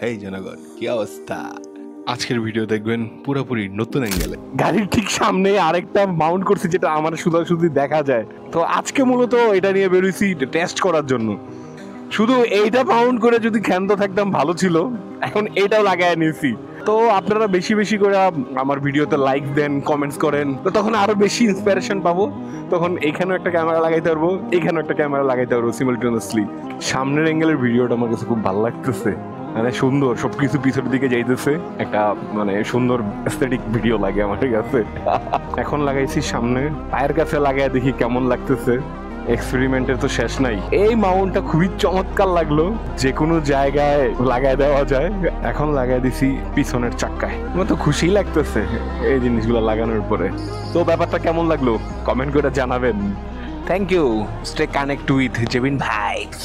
হেই জনগণ, কি অবস্থা? আজকের ভিডিও দেখবেন পুরোপুরি নতুন অ্যাঙ্গেলে। গাড়ির ঠিক সামনে আরেকটা মাউন্ট করছি, যেটা আমার সোজাসুজি দেখা যায়। তো আজকে মূলত এটা নিয়ে বেরোইছি টেস্ট করার জন্য। শুধু এইটা মাউন্ট করে যদি ক্ষান্ত থাকতাম ভালো ছিল, এখন এটাও লাগায় নিয়েছি। তো আপনারা বেশি বেশি করে আমার ভিডিওতে লাইক দেন, কমেন্টস করেন, তো তখন আরো বেশি ইন্সপিরেশন পাবো। তখন এখানেও একটা ক্যামেরা লাগাইতে পারবো, এখানেও একটা ক্যামেরা লাগাইতে পারবো সিমিলটেনিয়াসলি। সামনের অ্যাঙ্গেলের ভিডিওটা আমার কাছে খুব ভালো লাগতেছে, মানে সুন্দর, সবকিছু পিছনের দিকে যাইতেছে, একটা মানে সুন্দর এস্থেটিক ভিডিও লাগে আমার কাছে। এখন লাগাইছি সামনে, পায়ের কাছে লাগাই দেখি কেমন লাগতেছে। এক্সপেরিমেন্টের তো শেষ নাই। এই মাউন্টটা খুবই চমৎকার লাগলো, যে কোনো জায়গায় লাগাই দেওয়া যায়। এখন লাগাই দিছি পিছনের চাক্কায়, আমার তো খুশি লাগতেছে এই জিনিসগুলো লাগানোর পরে। তো ব্যাপারটা কেমন লাগলো কমেন্ট করে জানাবেন। Thank you. Stay connect with Jebin vibes.